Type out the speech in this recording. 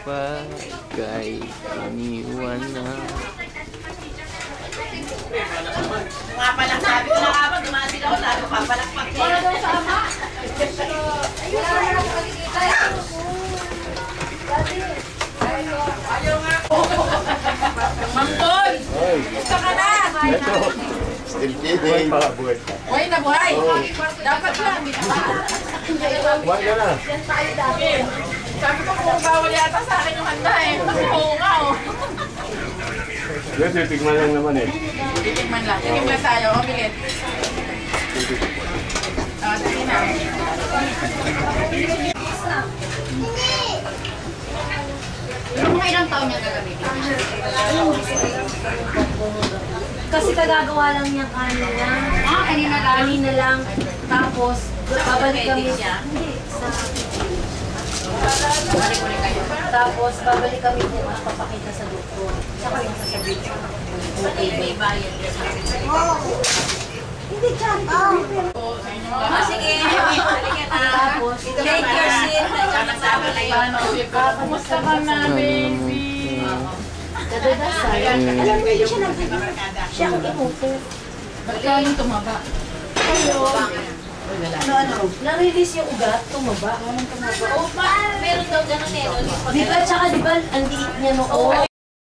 Bagay iniwan na. Nga palang sabi ko na kapag dumasin ako, sabi ko papalakpak niya. Wala daw sama. Ayaw nga. Mampon! Gusto ka na! Ito. Still kidding. Buhay na buhay. Dapat lang. Buhay ka na. Yan tayo dati. Sabi ko kung bawal yata sa akin yung handa eh. Kasi oo nga oh. Yes, titigman lang naman eh. Titigman lang. Titigman tayo. Mabilit. Sige na. Mga ilang taon niya gagamitin? Kasi kagagawa lang niya kanina. Kanina lang. Kanina lang. Tapos, babalik kami. Hindi, sa... Tapos, babalik kami kung papakita sa doktor. Saka yung sasabihin sa May bayad ka sa akin. Hindi dyan. Sige. Tapos, Take your seat. Kasama na yun. Kumusta ka na, baby? dadadasal. Alam mo, siya lang. Siya ang imupo. Ba't ka yung tumaba? Ano? Na-release yung ugat, tumaba. Meron daw ganun eh. Di ba, tsaka di ba, ang liit niya noon.